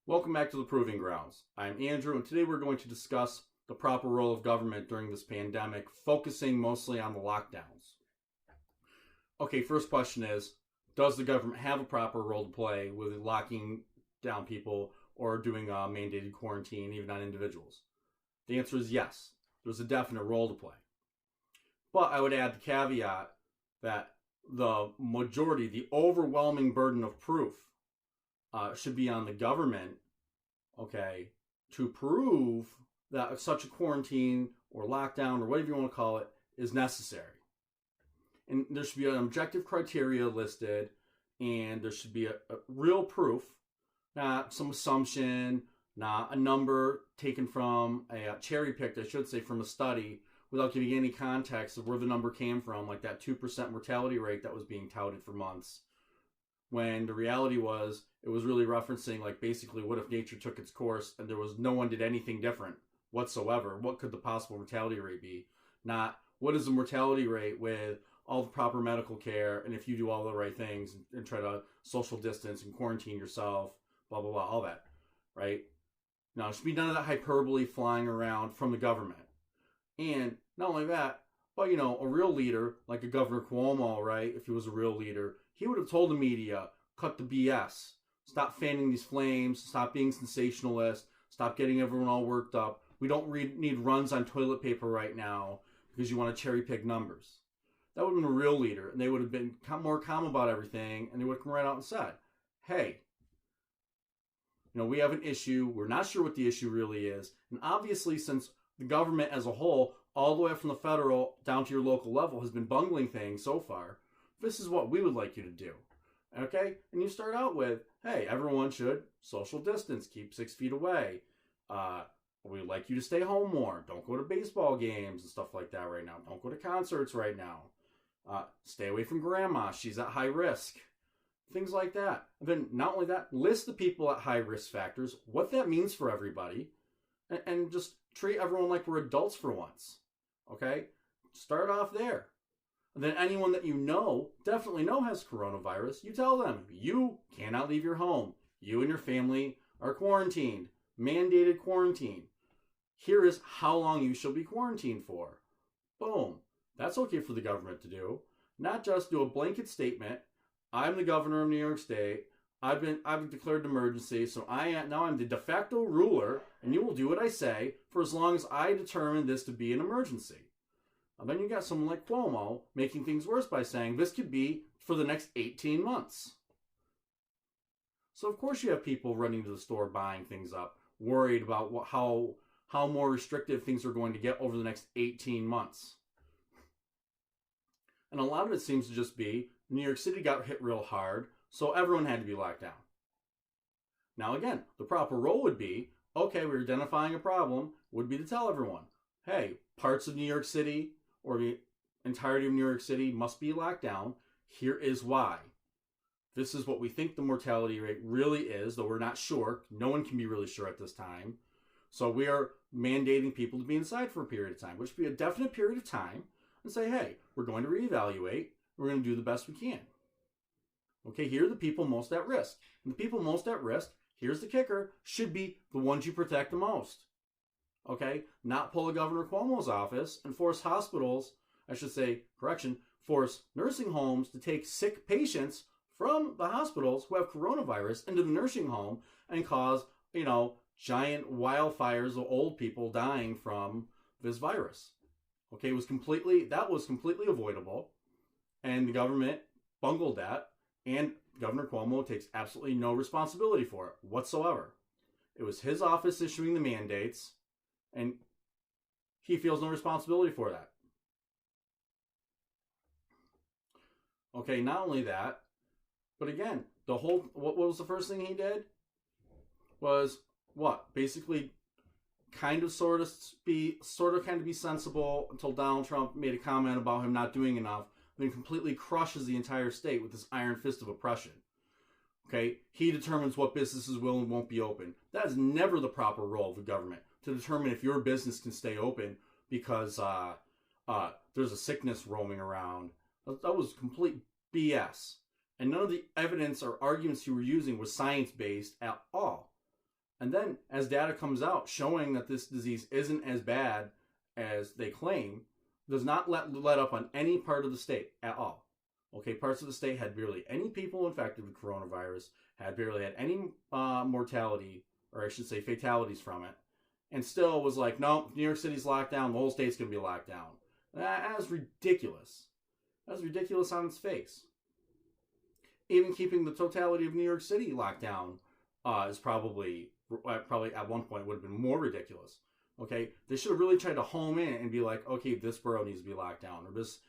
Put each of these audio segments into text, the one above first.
Welcome back to the Proving Grounds. I'm Andrew, and today we're going to discuss the proper role of government during this pandemic, focusing mostly on the lockdowns. Okay, first question is, does the government have a proper role to play with locking down people or doing mandated quarantine, even on individuals? The answer is yes. There's a definite role to play. But I would add the caveat that the majority, the overwhelming burden of proof should be on the government, okay, to prove that such a quarantine or lockdown or whatever you want to call it is necessary. And there should be an objective criteria listed, and there should be a real proof, not some assumption, not a number taken from a cherry picked, I should say, from a study without giving any context of where the number came from, like that 2% mortality rate that was being touted for months. When the reality was, it was really referencing, like, basically, what if nature took its course and there was no one did anything different whatsoever? What could the possible mortality rate be? Not, what is the mortality rate with all the proper medical care, and if you do all the right things and try to social distance and quarantine yourself, blah, blah, blah, all that, right? Now, there should be none of that hyperbole flying around from the government. And not only that, but, a real leader, like a Governor Cuomo, right, if he was a real leader, he would have told the media, cut the BS. Stop fanning these flames. Stop being sensationalist. Stop getting everyone all worked up. We don't need runs on toilet paper right now because you want to cherry pick numbers. That would have been a real leader, and they would have been more calm about everything, and they would have come right out and said, hey, we have an issue. We're not sure what the issue really is. And obviously, since the government as a whole, all the way from the federal down to your local level, has been bungling things so far, this is what we would like you to do. Okay? And you start out with, hey, everyone should social distance, keep 6 feet away. We'd like you to stay home more. Don't go to baseball games and stuff like that right now. Don't go to concerts right now. Stay away from grandma. She's at high risk. Things like that. And then not only that, list the people at high risk factors, what that means for everybody, and just treat everyone like we're adults for once. Okay? Start off there. And then anyone that definitely know has coronavirus, you tell them, you cannot leave your home. You and your family are quarantined. Mandated quarantine. Here is how long you shall be quarantined for. Boom. That's okay for the government to do. Not just do a blanket statement. I'm the governor of New York State. I've declared an emergency, so now I'm the de facto ruler, and you will do what I say for as long as I determine this to be an emergency. And then you got someone like Cuomo making things worse by saying this could be for the next 18 months. So of course you have people running to the store buying things up, worried about how more restrictive things are going to get over the next 18 months. And a lot of it seems to just be New York City got hit real hard, so everyone had to be locked down. Now again, the proper role would be, okay, we're identifying a problem, would be to tell everyone, hey, parts of New York City or the entirety of New York City must be locked down. Here is why. This is what we think the mortality rate really is, though we're not sure. No one can be really sure at this time. So we are mandating people to be inside for a period of time, which would be a definite period of time, and say, hey, we're going to reevaluate. We're going to do the best we can. Okay, here are the people most at risk. And the people most at risk, here's the kicker, should be the ones you protect the most. Okay, not pull a Governor Cuomo's office and force force nursing homes to take sick patients from the hospitals who have coronavirus into the nursing home and cause, giant wildfires of old people dying from this virus. Okay, that was completely avoidable, and the government bungled that, and Governor Cuomo takes absolutely no responsibility for it whatsoever. It was his office issuing the mandates, and he feels no responsibility for that. Okay, not only that, but again, what was the first thing he did? Was what? Basically, kind of be sensible until Donald Trump made a comment about him not doing enough, then completely crushes the entire state with this iron fist of oppression. Okay, he determines what businesses will and won't be open. That is never the proper role of the government, to determine if your business can stay open because there's a sickness roaming around. That was complete BS. And none of the evidence or arguments you were using was science-based at all. And then as data comes out showing that this disease isn't as bad as they claim, does not let up on any part of the state at all. Okay, parts of the state had barely any people infected with coronavirus, had barely had any mortality, or I should say fatalities from it, and still was like, no, New York City's locked down, the whole state's going to be locked down. That's ridiculous. That's ridiculous on its face. Even keeping the totality of New York City locked down is probably at one point would have been more ridiculous. Okay, they should have really tried to home in and be like, okay, this borough needs to be locked down, or this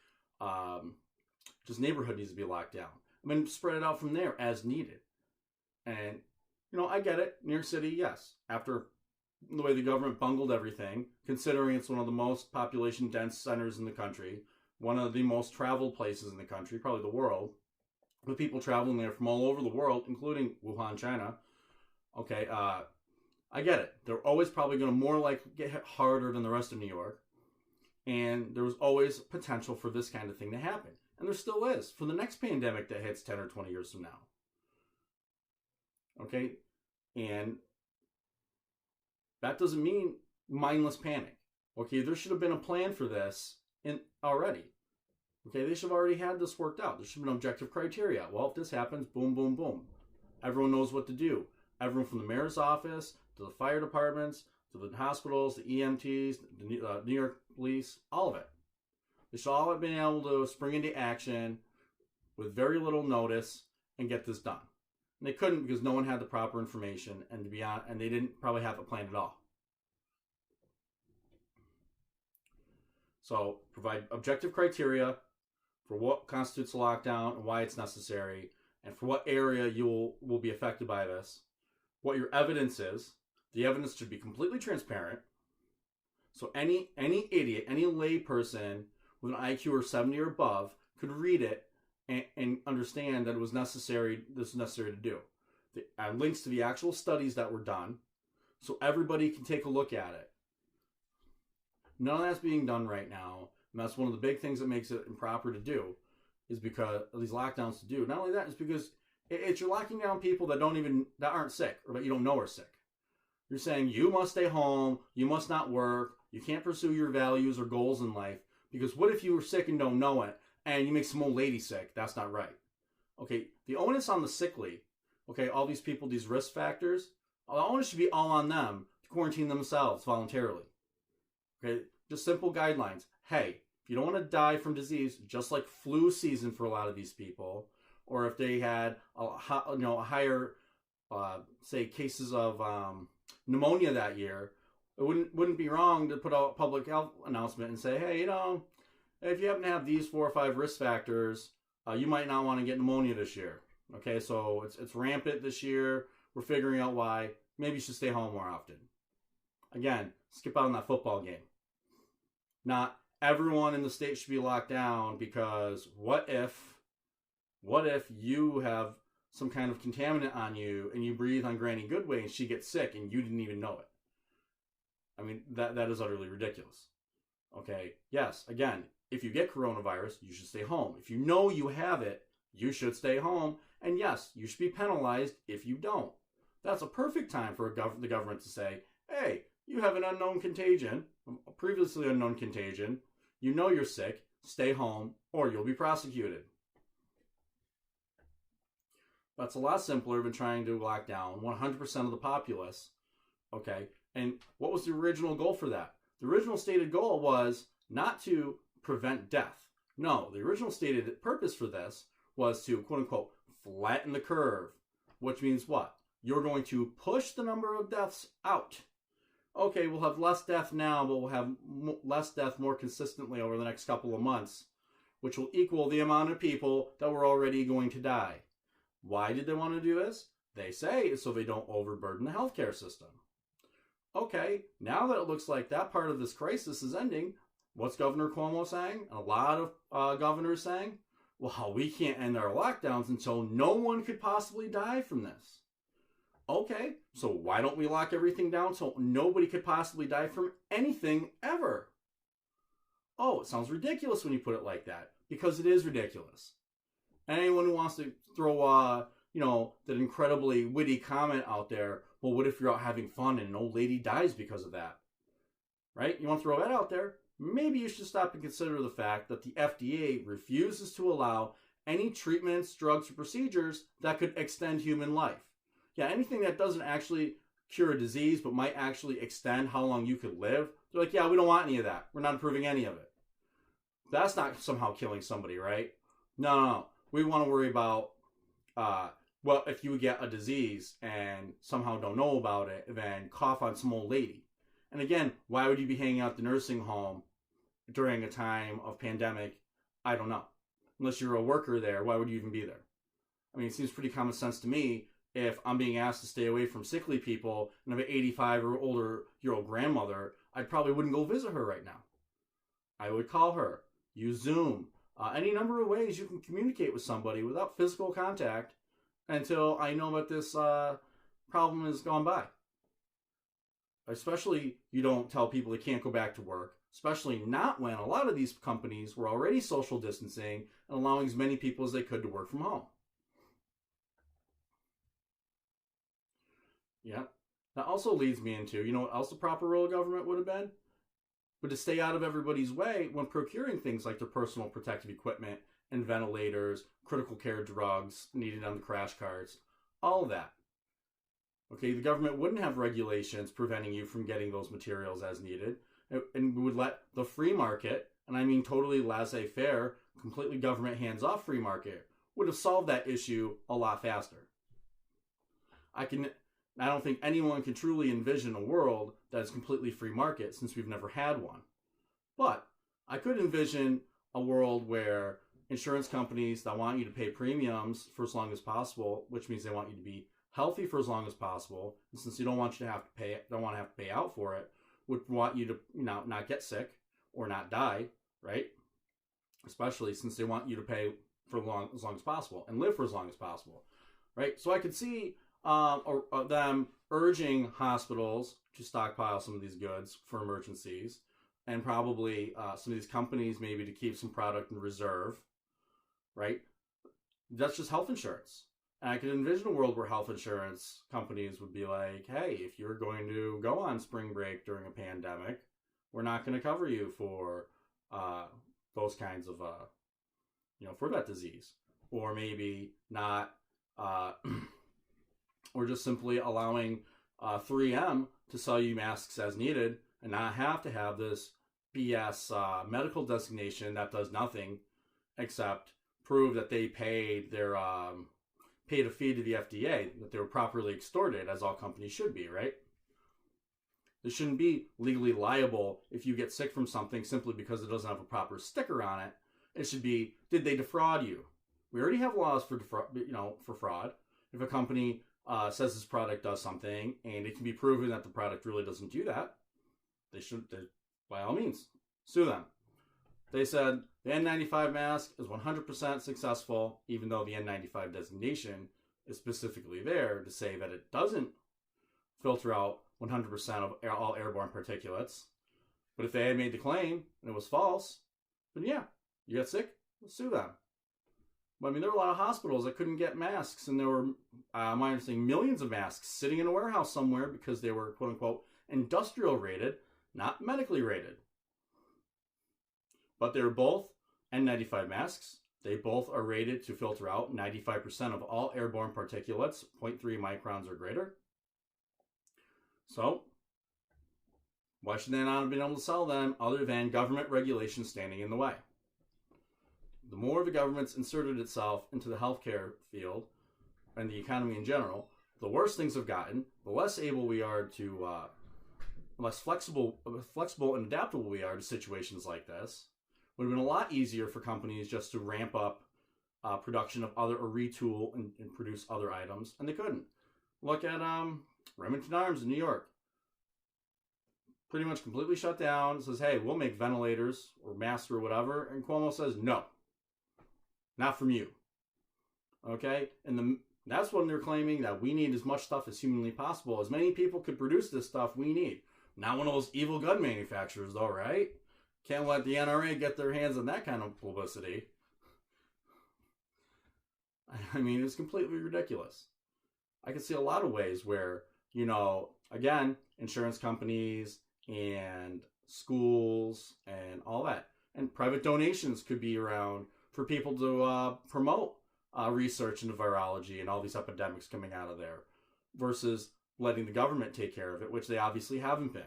just neighborhood needs to be locked down. I mean, spread it out from there as needed. And, I get it. New York City, yes. After the way the government bungled everything, considering it's one of the most population-dense centers in the country, one of the most traveled places in the country, probably the world, with people traveling there from all over the world, including Wuhan, China. Okay, I get it. They're always probably going to more likely get hit harder than the rest of New York. And there was always potential for this kind of thing to happen. And there still is for the next pandemic that hits 10 or 20 years from now. Okay? And that doesn't mean mindless panic. Okay, there should have been a plan for this already. Okay, they should have already had this worked out. There should have been objective criteria. Well, if this happens, boom, boom, boom. Everyone knows what to do. Everyone from the mayor's office to the fire departments to the hospitals, the EMTs, the New York police, all of it. They should all have been able to spring into action with very little notice and get this done. And they couldn't because no one had the proper information, and to be honest, and they didn't probably have it planned at all. So provide objective criteria for what constitutes a lockdown and why it's necessary, and for what area you will be affected by this. What your evidence is. The evidence should be completely transparent. So any idiot, any lay person with an IQ of 70 or above could read it and understand that this was necessary to do. Links to the actual studies that were done, so everybody can take a look at it. None of that's being done right now, and that's one of the big things that makes it improper to do, is because of these lockdowns to do. Not only that, it's because you're locking down people that aren't sick, or that you don't know are sick. You're saying you must stay home, you must not work, you can't pursue your values or goals in life, because what if you were sick and don't know it, and you make some old lady sick? That's not right. Okay, the onus on the sickly, okay, all these people, these risk factors, the onus should be all on them to quarantine themselves voluntarily. Okay, just simple guidelines. Hey, if you don't want to die from disease, just like flu season for a lot of these people, or if they had a higher, say, cases of pneumonia that year, it wouldn't be wrong to put out a public health announcement and say, hey, if you happen to have these 4 or 5 risk factors, you might not want to get pneumonia this year. Okay, so it's rampant this year. We're figuring out why. Maybe you should stay home more often. Again, skip out on that football game. Not everyone in the state should be locked down, because what if you have some kind of contaminant on you and you breathe on Granny Goodway and she gets sick and you didn't even know it? I mean, that is utterly ridiculous. Okay, yes, again, if you get coronavirus, you should stay home. If you know you have it, you should stay home. And yes, you should be penalized if you don't. That's a perfect time for the government to say, hey, you have an unknown contagion, a previously unknown contagion. You know you're sick. Stay home or you'll be prosecuted. That's a lot simpler than trying to lock down 100% of the populace. Okay, and what was the original goal for that? The original stated goal was not to prevent death. No, the original stated purpose for this was to, quote unquote, flatten the curve. Which means what? You're going to push the number of deaths out. Okay, we'll have less death now, but we'll have less death more consistently over the next couple of months, which will equal the amount of people that were already going to die. Why did they want to do this? They say so they don't overburden the healthcare system. Okay, now that it looks like that part of this crisis is ending, what's Governor Cuomo saying? And a lot of governors saying, well, we can't end our lockdowns until no one could possibly die from this. Okay, so why don't we lock everything down so nobody could possibly die from anything ever? Oh, it sounds ridiculous when you put it like that, because it is ridiculous. Anyone who wants to throw, that incredibly witty comment out there Well, what if you're out having fun and an old lady dies because of that? Right? You want to throw that out there? Maybe you should stop and consider the fact that the FDA refuses to allow any treatments, drugs, or procedures that could extend human life. Yeah, anything that doesn't actually cure a disease but might actually extend how long you could live, they're like, yeah, we don't want any of that. We're not approving any of it. That's not somehow killing somebody, right? No. We want to worry about, well, if you get a disease and somehow don't know about it, then cough on some old lady. And again, why would you be hanging out at the nursing home during a time of pandemic? I don't know. Unless you're a worker there, why would you even be there? I mean, it seems pretty common sense to me. If I'm being asked to stay away from sickly people and I have an 85 or older year old grandmother, I probably wouldn't go visit her right now. I would call her, use Zoom, any number of ways you can communicate with somebody without physical contact until I know that this problem is gone by. Especially, you don't tell people they can't go back to work, especially not when a lot of these companies were already social distancing and allowing as many people as they could to work from home. Yeah. That also leads me into, you know what else the proper role of government would have been? But to stay out of everybody's way when procuring things like their personal protective equipment and ventilators, critical care drugs needed on the crash carts, all of that. Okay, the government wouldn't have regulations preventing you from getting those materials as needed, and we would let the free market, and I mean totally laissez-faire, completely government hands-off free market, would have solved that issue a lot faster. I don't think anyone can truly envision a world that is completely free market since we've never had one. But I could envision a world where insurance companies that want you to pay premiums for as long as possible, which means they want you to be healthy for as long as possible, and since you don't want to have to pay out for it, would want you to not get sick or not die, right? Especially since they want you to pay for as long as possible and live for as long as possible, right? So I could see them urging hospitals to stockpile some of these goods for emergencies, and probably some of these companies maybe to keep some product in reserve, right? That's just health insurance. And I could envision a world where health insurance companies would be like, hey, if you're going to go on spring break during a pandemic, we're not going to cover you for those kinds of, for that disease. Or maybe not, or just simply allowing 3M to sell you masks as needed and not have to have this BS medical designation that does nothing except prove that they paid a fee to the FDA, that they were properly extorted, as all companies should be, right? They shouldn't be legally liable if you get sick from something simply because it doesn't have a proper sticker on it. It should be, did they defraud you? We already have laws for fraud. If a company says this product does something and it can be proven that the product really doesn't do that, they by all means, sue them. They said the N95 mask is 100% successful, even though the N95 designation is specifically there to say that it doesn't filter out 100% of all airborne particulates. But if they had made the claim and it was false, then yeah, you got sick, we'll sue them. But I mean, there were a lot of hospitals that couldn't get masks, and there were, my understanding, millions of masks sitting in a warehouse somewhere because they were, quote unquote, industrial rated, not medically rated. But they're both N95 masks. They both are rated to filter out 95% of all airborne particulates, 0.3 microns or greater. So, why should they not have been able to sell them other than government regulations standing in the way? The more the government's inserted itself into the healthcare field and the economy in general, the worse things have gotten, the less able we are to, less flexible and adaptable we are to situations like this. It would have been a lot easier for companies just to ramp up production of or retool and produce other items, and they couldn't. Look at Remington Arms in New York. Pretty much completely shut down. It says, hey, we'll make ventilators or masks or whatever, and Cuomo says, no, not from you. Okay? And that's when they're claiming that we need as much stuff as humanly possible. As many people could produce this stuff we need. Not one of those evil gun manufacturers, though, right? Can't let the NRA get their hands on that kind of publicity. I mean, it's completely ridiculous. I can see a lot of ways where again, insurance companies and schools and all that. And private donations could be around for people to promote research into virology and all these epidemics coming out of there versus letting the government take care of it, which they obviously haven't been.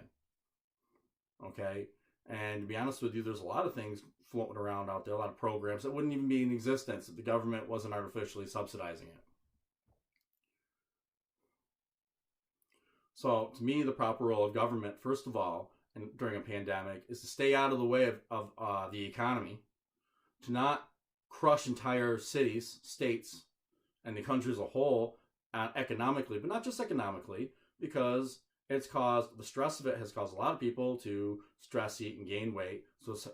Okay? And to be honest with you, there's a lot of things floating around out there, a lot of programs that wouldn't even be in existence if the government wasn't artificially subsidizing it. So, to me, the proper role of government, first of all, and during a pandemic, is to stay out of the way of the economy, to not crush entire cities, states, and the country as a whole economically, but not just economically, because the stress of it has caused a lot of people to stress, eat, and gain weight. So it's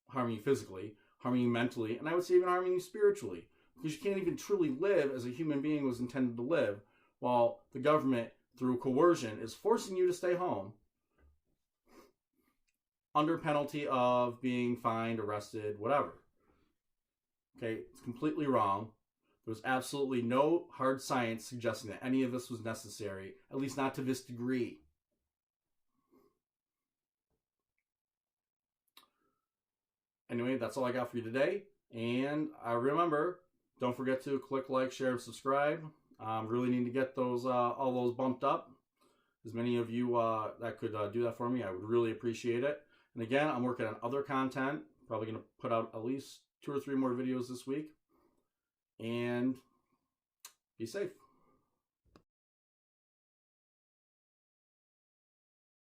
harming you physically, harming you mentally, and I would say even harming you spiritually, because you can't even truly live as a human being was intended to live, while the government, through coercion, is forcing you to stay home under penalty of being fined, arrested, whatever. Okay, it's completely wrong. There was absolutely no hard science suggesting that any of this was necessary, at least not to this degree. Anyway, that's all I got for you today. And remember, don't forget to click like, share, and subscribe. Really need to get those all those bumped up. As many of you that could do that for me, I would really appreciate it. And again, I'm working on other content. Probably going to put out at least 2 or 3 more videos this week. And be safe.